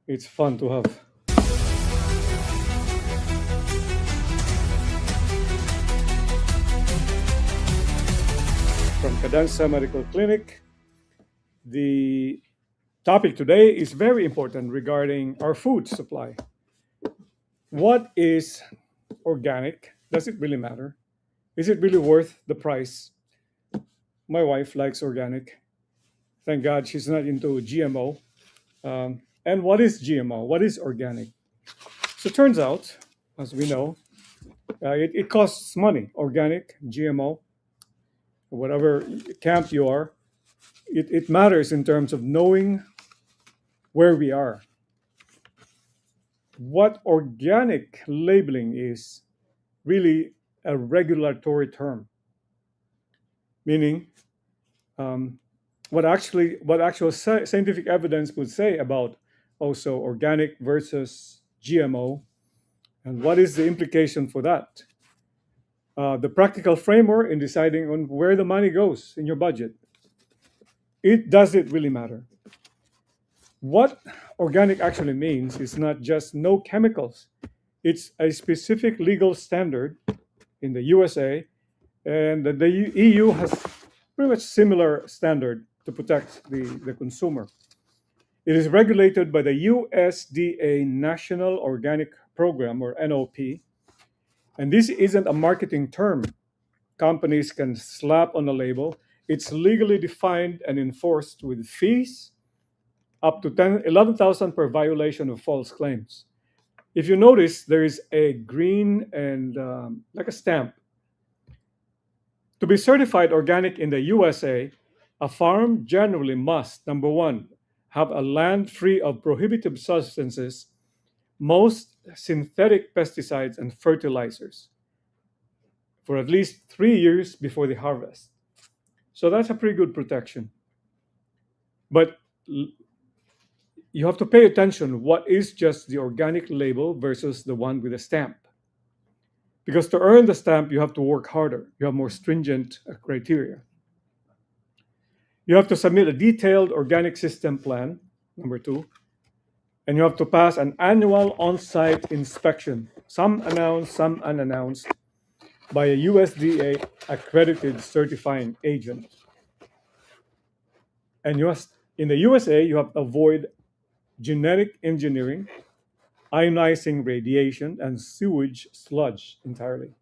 It's fun to have. From Cadenza Medical Clinic, the topic today is very important regarding our food supply. What is organic? Does it really matter? Is it really worth the price? My wife likes organic. Thank God she's not into GMO. And what is GMO? What is organic? So it turns out, as we know, it costs money. Organic, GMO, whatever camp you are, it matters in terms of knowing where we are. What organic labeling is really a regulatory term, meaning what actual scientific evidence would say about also organic versus GMO, and what is the implication for that? The practical framework in deciding on where the money goes in your budget. Does it really matter? What organic actually means is not just no chemicals. It's a specific legal standard in the USA, and the EU has pretty much similar standard to protect the consumer. It is regulated by the USDA National Organic Program, or NOP, and this isn't a marketing term companies can slap on a label. It's legally defined and enforced with fees up to 11,000 per violation of false claims. If you notice, there is a green and like a stamp. To be certified organic in the USA, a farm generally must, number one, have a land free of prohibited substances, most synthetic pesticides and fertilizers, for at least 3 years before the harvest. So that's a pretty good protection. But you have to pay attention what is just the organic label versus the one with a stamp. Because to earn the stamp, you have to work harder. You have more stringent criteria. You have to submit a detailed organic system plan, number two, and you have to pass an annual on-site inspection, some announced, some unannounced, by a USDA accredited certifying agent. And in the USA, you have to avoid genetic engineering, ionizing radiation, and sewage sludge entirely.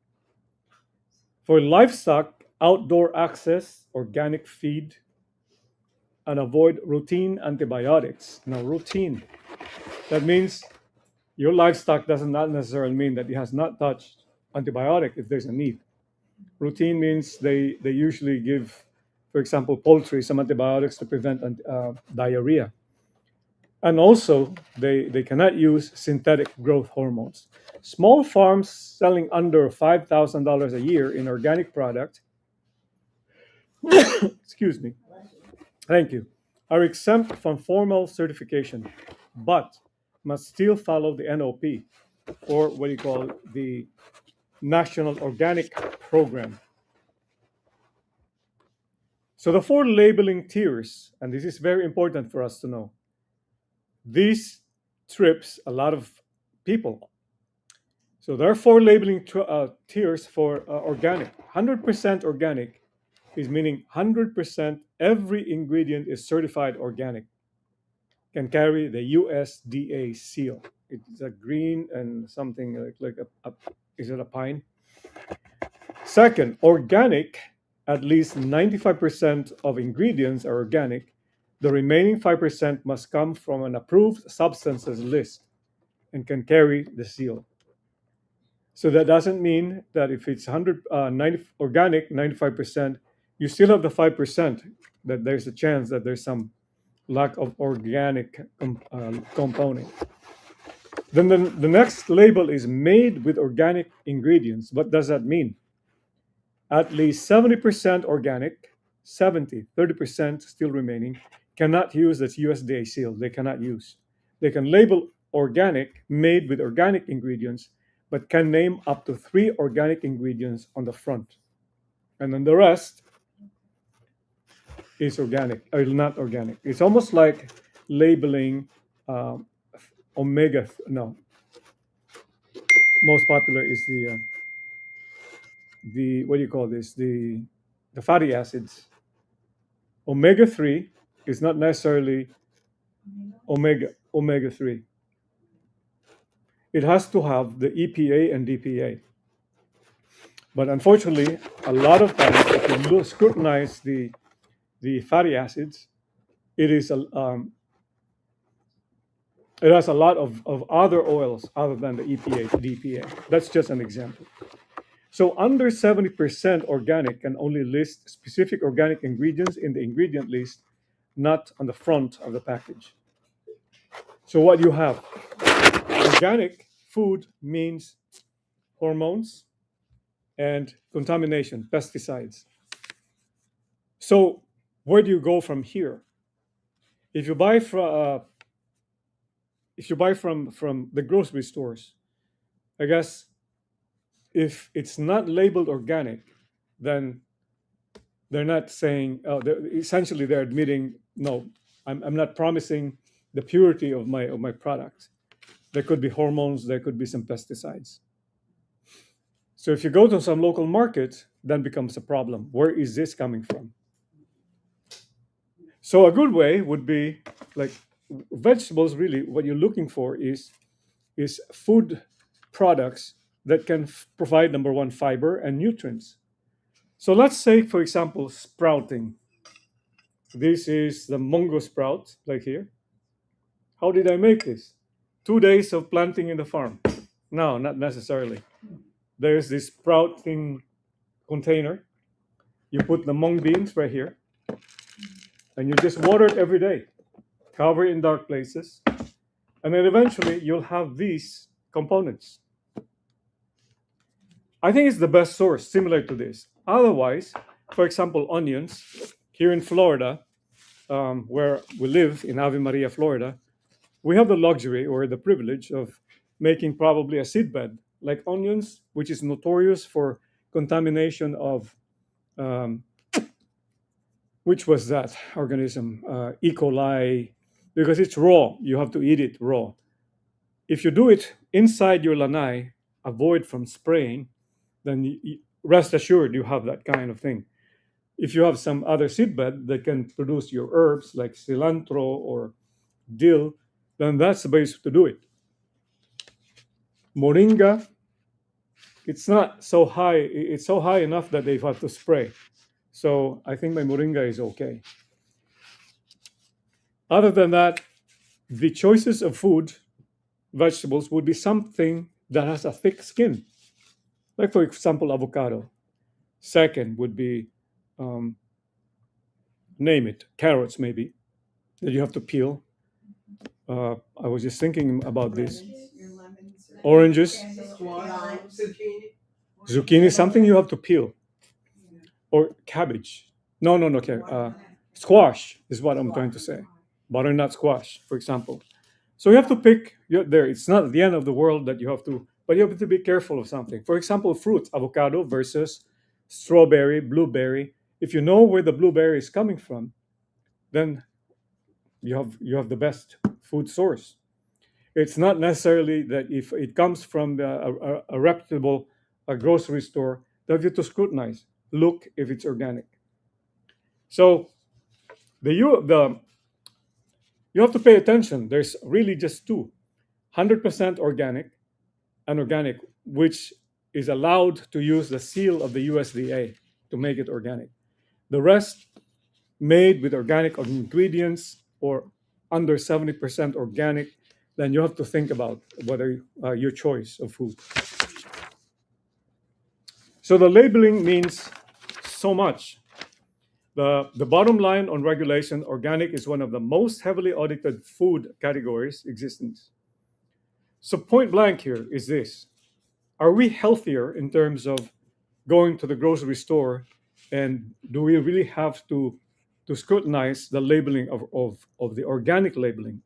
For livestock, outdoor access, organic feed, and avoid routine antibiotics. Now, routine, that means your livestock does not necessarily mean that it has not touched antibiotic if there's a need. Routine means they usually give, for example, poultry some antibiotics to prevent diarrhea. And also, they cannot use synthetic growth hormones. Small farms selling under $5,000 a year in organic product, excuse me, thank you, are exempt from formal certification, but must still follow the NOP, or what you call the National Organic Program. So the 4 labeling tiers, and this is very important for us to know, this trips a lot of people. So there are 4 labeling tiers for organic. 100% organic is meaning 100% every ingredient is certified organic, can carry the USDA seal. It's a green and something like is it a pine? Second, organic, at least 95% of ingredients are organic. The remaining 5% must come from an approved substances list and can carry the seal. So that doesn't mean that if it's 90 organic, 95%, you still have the 5% that there's a chance that there's some lack of organic component. Then the next label is made with organic ingredients. What does that mean? At least 70% organic, 30% still remaining, cannot use this USDA seal. They cannot use. They can label organic, made with organic ingredients, but can name up to 3 organic ingredients on the front. And then the rest is organic or not organic. It's almost like labeling omega. No, most popular is the what do you call this? The fatty acids. Omega 3 is not necessarily omega 3. It has to have the EPA and DPA. But unfortunately, a lot of times, if you scrutinize the fatty acids, it is it has a lot of other oils other than the EPA, DPA. That's just an example. So under 70% organic can only list specific organic ingredients in the ingredient list, not on the front of the package. So what you have, organic food means hormones and contamination, pesticides. So where do you go from here? If you buy from from the grocery stores, I guess if it's not labeled organic, then they're not saying. Essentially, they're admitting, no, I'm not promising the purity of my product. There could be hormones, there could be some pesticides. So if you go to some local market, then becomes a problem. Where is this coming from? So a good way would be like vegetables. Really, what you're looking for is food products that can provide number one fiber and nutrients. So let's say, for example, sprouting. This is the mungo sprout, like here. How did I make this? 2 days of planting in the farm. No, not necessarily. There's this sprouting container. You put the mung beans right here, and you just water it every day. Cover it in dark places, and then eventually you'll have these components. I think it's the best source, similar to this. Otherwise, for example, onions. Here in Florida, where we live in Ave Maria, Florida, we have the luxury or the privilege of making probably a seed bed like onions, which is notorious for contamination of which was that organism, E. coli, because it's raw. You have to eat it raw. If you do it inside your lanai, avoid from spraying, then rest assured you have that kind of thing. If you have some other seedbed that can produce your herbs like cilantro or dill, then that's the base to do it. Moringa, it's not so high. It's so high enough that they've had to spray. So I think my moringa is okay. Other than that, the choices of food, vegetables, would be something that has a thick skin. Like, for example, avocado. Second would be, name it, carrots maybe, that you have to peel. I was just thinking about this. Oranges, zucchini, something you have to peel. Or cabbage. No, no, no. Okay. Squash is what I'm trying to say. Butternut squash, for example. So you have to pick there. It's not the end of the world that you have to, but you have to be careful of something. For example, fruits, avocado versus strawberry, blueberry. If you know where the blueberry is coming from, then you have the best food source. It's not necessarily that if it comes from a reputable grocery store that you have to scrutinize. Look if it's organic. So the you have to pay attention. There's really just two: 100% organic and organic, which is allowed to use the seal of the USDA to make it organic. The rest made with organic ingredients or under 70% organic, then you have to think about whether your choice of food. So the labeling means so much. The bottom line on regulation, organic is one of the most heavily audited food categories existence. So point blank here is this: are we healthier in terms of going to the grocery store, and do we really have to scrutinize the labeling of the organic labeling?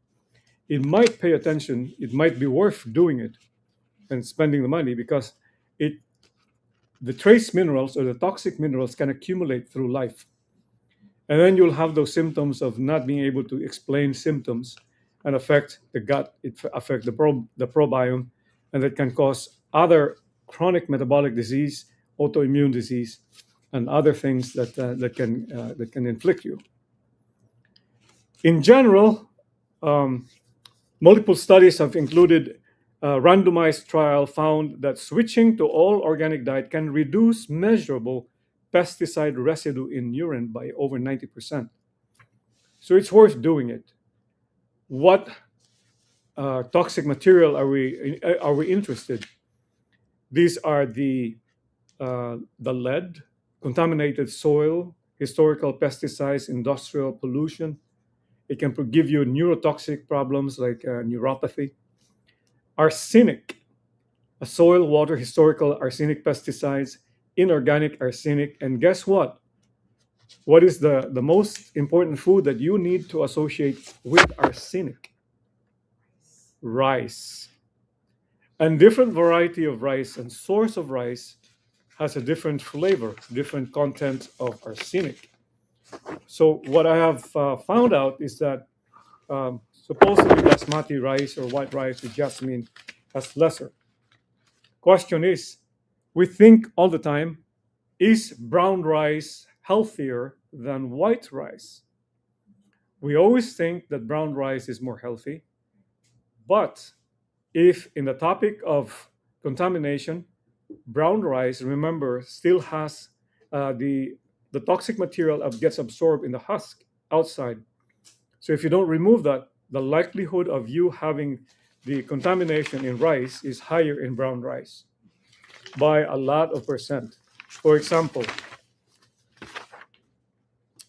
It might pay attention, it might be worth doing it and spending the money, because the trace minerals or the toxic minerals can accumulate through life. And then you'll have those symptoms of not being able to explain symptoms and affect the gut. It affect the probiome, and that can cause other chronic metabolic disease, autoimmune disease, and other things that can inflict you. In general, um, multiple studies have included a randomized trial found that switching to all organic diet can reduce measurable pesticide residue in urine by over 90%. So it's worth doing it. What toxic material are we interested? These are the lead, contaminated soil, historical pesticides, industrial pollution. It can give you neurotoxic problems like neuropathy. Arsenic, a soil, water, historical arsenic pesticides, inorganic arsenic. And guess what? What is the most important food that you need to associate with arsenic? Rice. And different variety of rice and source of rice has a different flavor, different content of arsenic. So what I have found out is that supposedly basmati rice or white rice with jasmine has lesser. Question is, we think all the time, is brown rice healthier than white rice? We always think that brown rice is more healthy, but if in the topic of contamination, brown rice, remember, still has the toxic material gets absorbed in the husk outside. So if you don't remove that, the likelihood of you having the contamination in rice is higher in brown rice by a lot of percent. For example,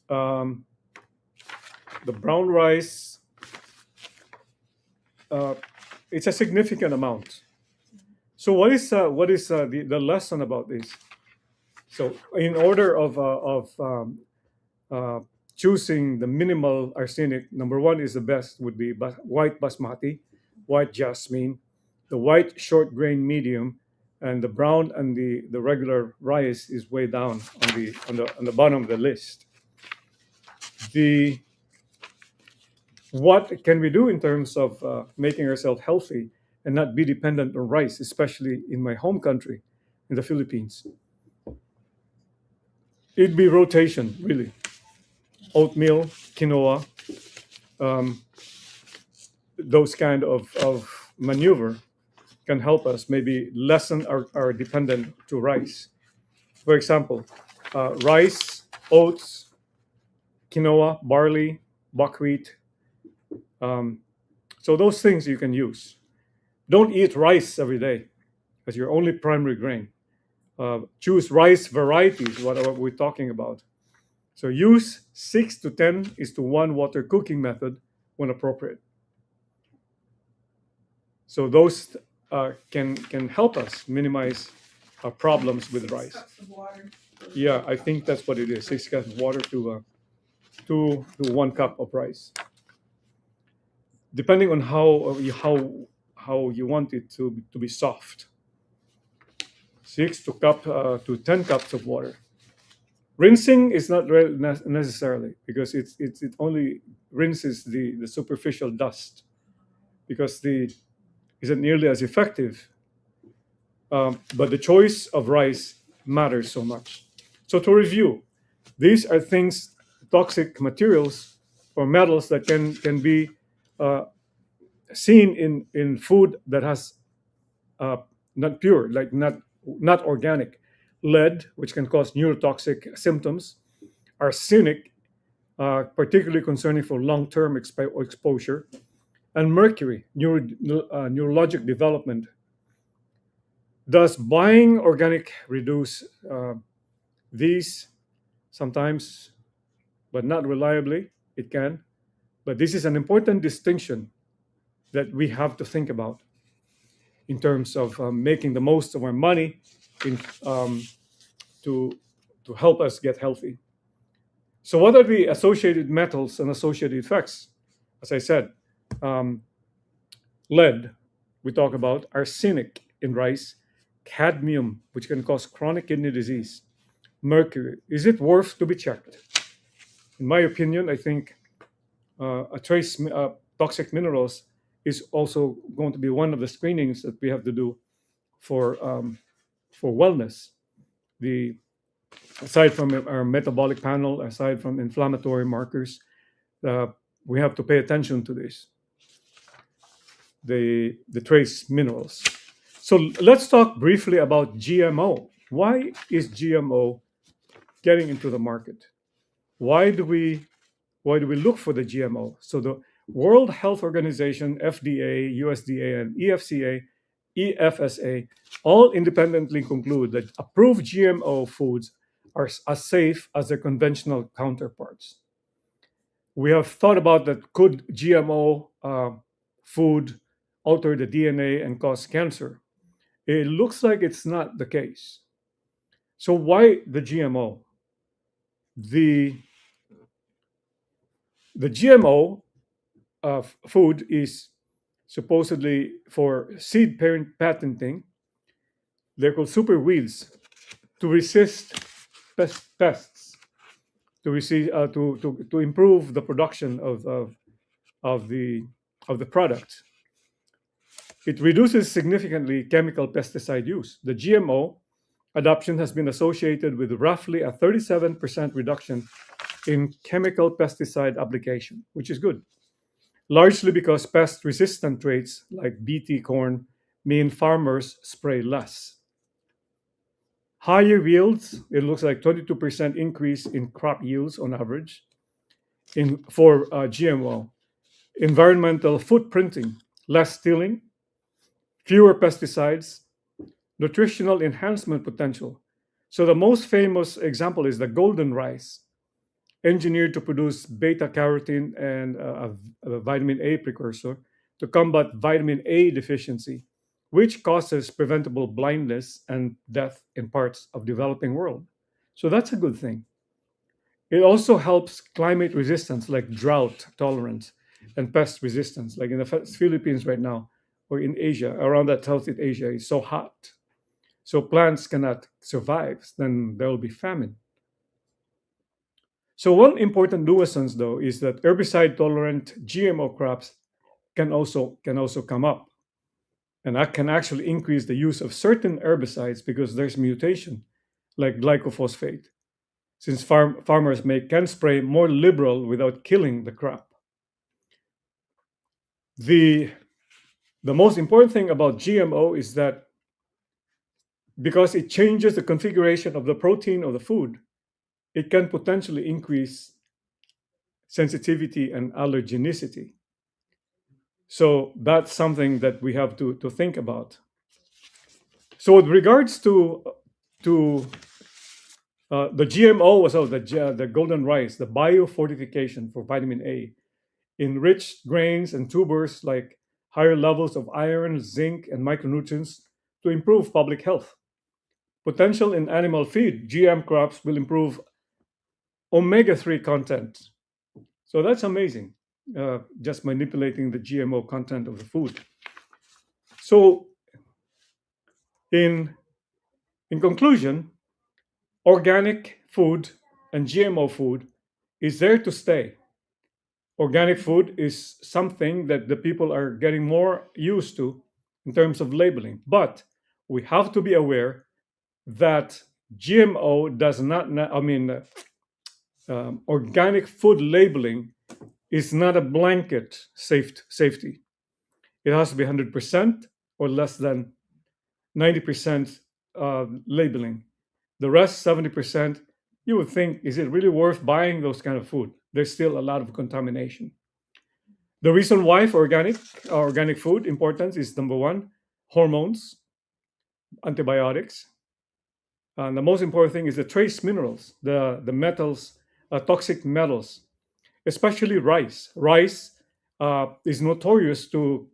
um, the brown rice, uh, it's a significant amount. So what is the lesson about this? So in order of uh, choosing the minimal arsenic, number one is the best would be white basmati, white jasmine, the white short grain medium, and the brown and the regular rice is way down on the bottom of the list. The what can we do in terms of making ourselves healthy and not be dependent on rice, especially in my home country, in the Philippines? It'd be rotation, really. Oatmeal, quinoa, um, those kind of maneuver can help us maybe lessen our dependence to rice. For example, rice, oats, quinoa, barley, buckwheat. Um, so those things you can use. Don't eat rice every day as your only primary grain. Choose rice varieties, what are we talking about? So use 6 to 10 is to 1 water cooking method when appropriate. So those can help us minimize problems with rice. Cups of water. Yeah, I think that's what it is. 6 cups of water to 1 cup of rice, depending on how you want it to be soft. 6 to 10 cups of water. Rinsing is not necessarily because it only rinses the superficial dust because the isn't nearly as effective. But the choice of rice matters so much. So to review, these are things, toxic materials or metals that can be uh, seen in food that has uh, not pure, like not organic. Lead, which can cause neurotoxic symptoms. Arsenic, particularly concerning for long-term exposure. And mercury, neurologic development. Does buying organic reduce these? Sometimes, but not reliably. It can. But this is an important distinction that we have to think about in terms of making the most of our money in, to, to help us get healthy. So, what are the associated metals and associated effects? As I said, um, lead, we talk about, arsenic in rice, cadmium, which can cause chronic kidney disease, mercury. Is it worth to be checked? In my opinion, I think a trace toxic minerals is also going to be one of the screenings that we have to do for wellness. The Aside from our metabolic panel, aside from inflammatory markers, uh, we have to pay attention to this, the trace minerals. So let's talk briefly about GMO. Why is GMO getting into the market? Why do we why do we look for the GMO? So the World Health Organization, FDA, USDA, and EFSA all independently conclude that approved GMO foods are as safe as their conventional counterparts. We have thought about that, could GMO food alter the DNA and cause cancer? It looks like it's not the case. So why the GMO? The the GMO food is supposedly for seed parent patenting. They're called super weeds to resist pests, to improve the production of the of the product. It reduces significantly chemical pesticide use. The GMO adoption has been associated with roughly a 37% reduction in chemical pesticide application, which is good, largely because pest resistant traits like Bt corn mean farmers spray less. Higher yields, it looks like 22% increase in crop yields on average for GMO. Environmental footprinting, less stealing, fewer pesticides, nutritional enhancement potential. So the most famous example is the golden rice, engineered to produce beta carotene and a vitamin A precursor to combat vitamin A deficiency, which causes preventable blindness and death in parts of developing world. So that's a good thing. It also helps climate resistance like drought tolerance and pest resistance, like in the Philippines right now or in Asia, around that Southeast Asia is so hot. So plants cannot survive, then there will be famine. So one important nuisance though is that herbicide tolerant GMO crops can also come up. And that can actually increase the use of certain herbicides because there's mutation, like glycophosphate, since farmers can spray more liberal without killing the crop. The the most important thing about GMO is that because it changes the configuration of the protein of the food, it can potentially increase sensitivity and allergenicity. So that's something that we have to think about. So with regards to the GMO, the golden rice, the biofortification for vitamin A, enriched grains and tubers like higher levels of iron, zinc, and micronutrients to improve public health. Potential in animal feed, GM crops will improve omega-3 content. So that's amazing, just manipulating the GMO content of the food. So in, in conclusion, organic food and GMO food is there to stay. Organic food is something that the people are getting more used to in terms of labeling. But we have to be aware that GMO does not, organic food labeling is not a blanket safety. It has to be 100% or less than 90% labeling. The rest, 70%, you would think, is it really worth buying those kind of food? There's still a lot of contamination. The reason why for organic food importance is number one, hormones, antibiotics. And the most important thing is the trace minerals, the metals, toxic metals, especially rice. Rice is notorious to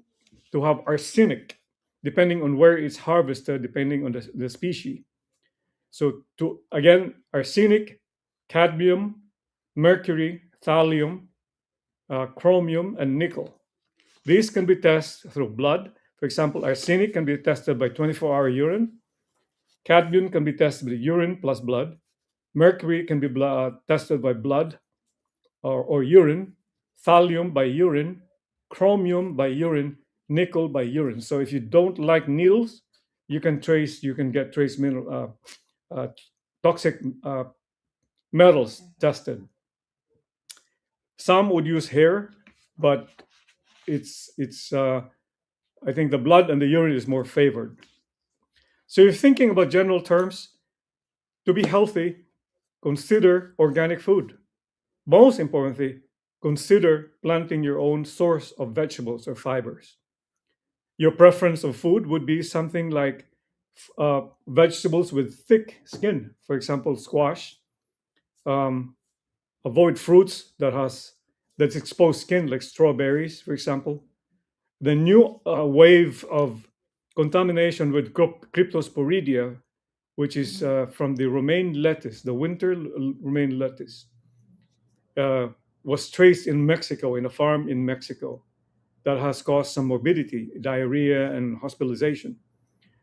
have arsenic, depending on where it's harvested, depending on the species. So to again, arsenic, cadmium, mercury, thallium, chromium, and nickel. These can be tested through blood. For example, arsenic can be tested by 24-hour urine. Cadmium can be tested with urine plus blood. Mercury can be tested by blood or urine. Thallium by urine. chromium by urine, nickel by urine. So if you don't like needles, you can get trace mineral toxic metals tested. Some would use hair, but it's I think the blood and the urine is more favored. So you're thinking about general terms. To be healthy, consider organic food. Most importantly, consider planting your own source of vegetables or fibers. Your preference of food would be something like vegetables with thick skin, for example, squash. Um, Avoid fruits that's exposed skin, like strawberries, for example. The new wave of contamination with cryptosporidia, which is from the romaine lettuce, the winter romaine lettuce, uh, was traced in Mexico, in a farm in Mexico, that has caused some morbidity, diarrhea, and hospitalization.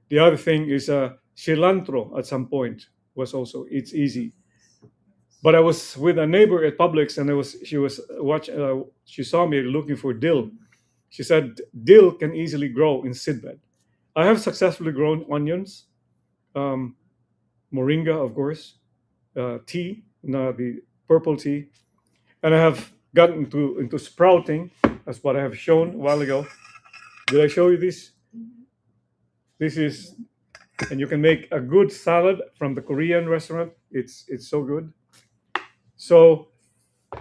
The other thing is cilantro at some point was also, it's easy. But I was with a neighbor at Publix, and she saw me looking for dill. She said dill can easily grow in seedbed. I have successfully grown onions, um, moringa, of course, tea, no, the purple tea, and I have gotten into sprouting. That's what I have shown a while ago. Did I show you this? This is, and you can make a good salad from the Korean restaurant. It's so good. So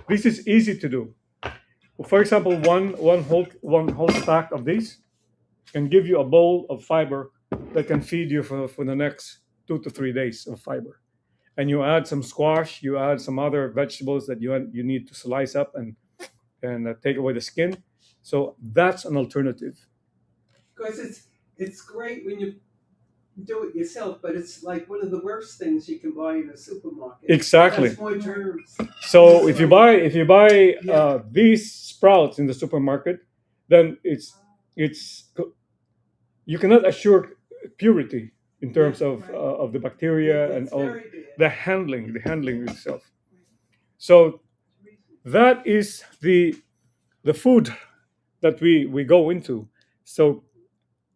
this is easy to do. For example, one whole stack of these can give you a bowl of fiber that can feed you for the next 2 to 3 days of fiber. And you add some squash, you add some other vegetables that you need to slice up and take away the skin. So that's an alternative. Because it's great when you do it yourself, but it's like one of the worst things you can buy in a supermarket. Exactly. That's more germs. So if you buy these sprouts in the supermarket, then it's you cannot assure purity in terms of the bacteria and It's of very bad. the handling itself. So that is the food that we go into. So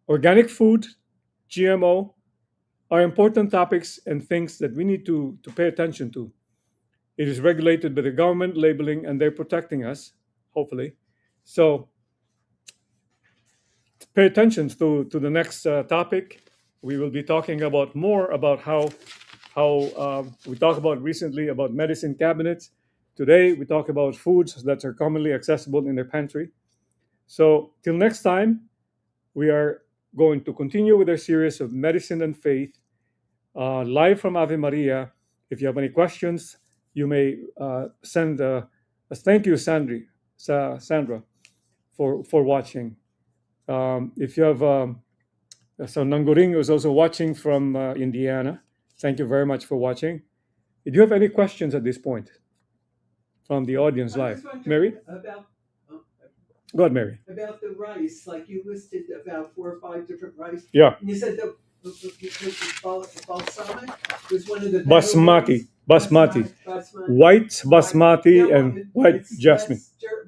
organic food, GMO are important topics and things that we need to pay attention to. It is regulated by the government labeling, and they're protecting us, hopefully. So pay attention to the next topic. We will be talking about more about how we talked about recently about medicine cabinets. Today we talk about foods that are commonly accessible in their pantry. So till next time, we are going to continue with our series of medicine and faith, live from Ave Maria. If you have any questions, you may send a thank you, Sandra, for watching. If you have so Nangoring is also watching from Indiana. Thank you very much for watching. Do you have any questions at this point from the audience I live? was wondering Mary? about Go ahead, Mary. about the rice. Like you listed about 4 or 5 different rice. Yeah. And you said the balsamic was one of the better Basmati. ones. Basmati. Basmati. White basmati Yeah, and white it's jasmine.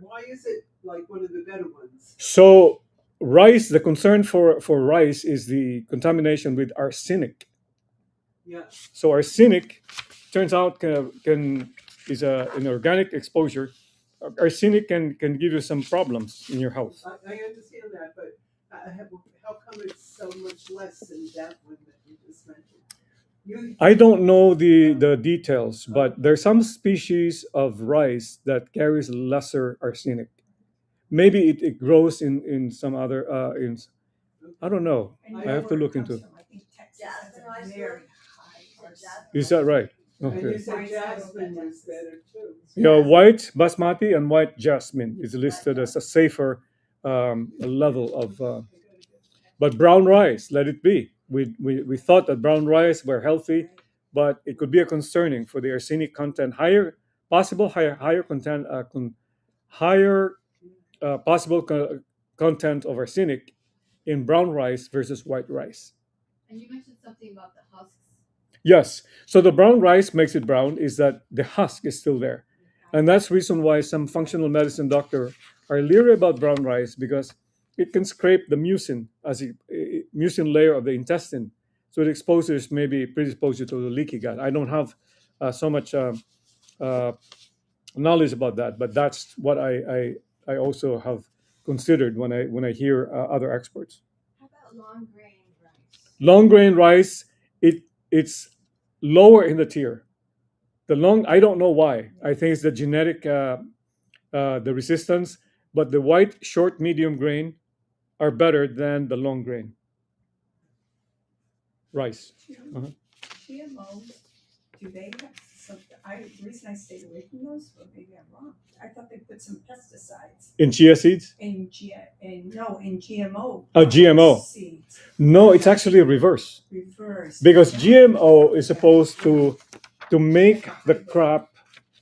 why is it like one of the better ones? So rice, the concern for rice is the contamination with arsenic. Yeah. So arsenic turns out can is an organic exposure. Arsenic can give you some problems in your health. I understand that, but how come it's so much less than that one that you just mentioned? I don't know the details, but there's some species of rice that carries lesser arsenic. Maybe it grows in some other in I don't know. I have to look into. Is that right? And you Okay. said jasmine was better too. Yeah, white basmati and white jasmine is listed as a safer level of. But brown rice, let it be. We thought that brown rice were healthy, but it could be a concerning for the arsenic content, higher content, higher possible content of arsenic in brown rice versus white rice. And you mentioned something about the husks. Yes. So the brown rice makes it brown is that the husk is still there. And that's the reason why some functional medicine doctor are leery about brown rice because it can scrape the mucin as mucin layer of the intestine, so it exposes maybe predispose you to the leaky gut. I don't have so much uh, knowledge about that, but that's what I also have considered when I hear other experts. How about long grain rice? Long grain rice, it's lower in the tier. The long, I don't know why. I think it's the genetic, the resistance, but the white, short, medium grain are better than the long grain rice. Uh-huh. GMOs, do they have some, the reason I stayed away from those, but maybe I'm wrong. I thought they put some pesticides In chia seeds? in GMO. GMO. Seeds. No, it's actually a reverse. Reverse. Because GMO is supposed to make the crop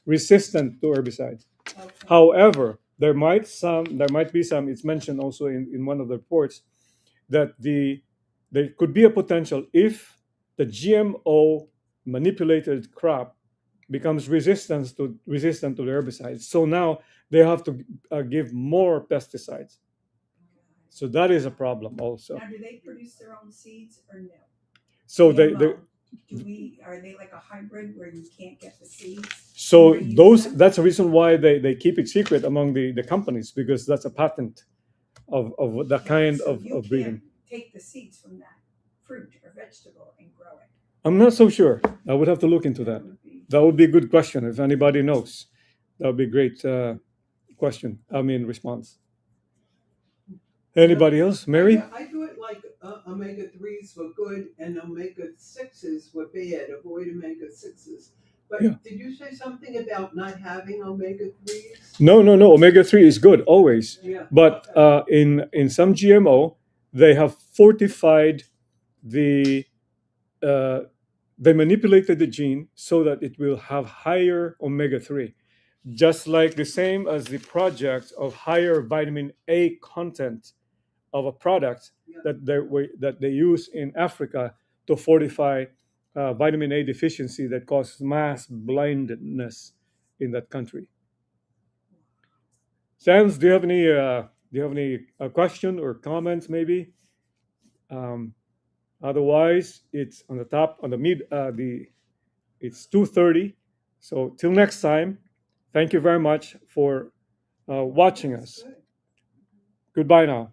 resistant to herbicides. Okay. However, there might be some. It's mentioned also in one of the reports that there could be a potential if the GMO manipulated crop becomes resistant to the herbicides. So now they have to give more pesticides. So that is a problem also. Now, do they produce their own seeds or no? So GMO. Are they like a hybrid where you can't get the seeds? so Where you those send? that's the reason why they keep it secret among the companies, because that's a patent of that kind So of you breeding. can't take the seeds from that fruit or vegetable and grow it. I'm not so sure. I would have to look into that. That would be a good question. If anybody knows, that would be a great question. Response. Anybody else? Mary? I thought like omega 3s were good and omega 6s were bad. Avoid omega 6s. But Yeah. did you say something about not having omega 3s? No. Omega 3 is good always. Yeah. But Okay. in some GMO, they have fortified the they manipulated the gene so that it will have higher omega 3, just like the same as the project of higher vitamin A content of a product that they use in Africa to fortify vitamin A deficiency that causes mass blindness in that country. Sans, do you have any question or comments maybe? Um, Otherwise, it's on the top on the mid the it's 2:30. So till next time, thank you very much for watching us. Good. Goodbye now.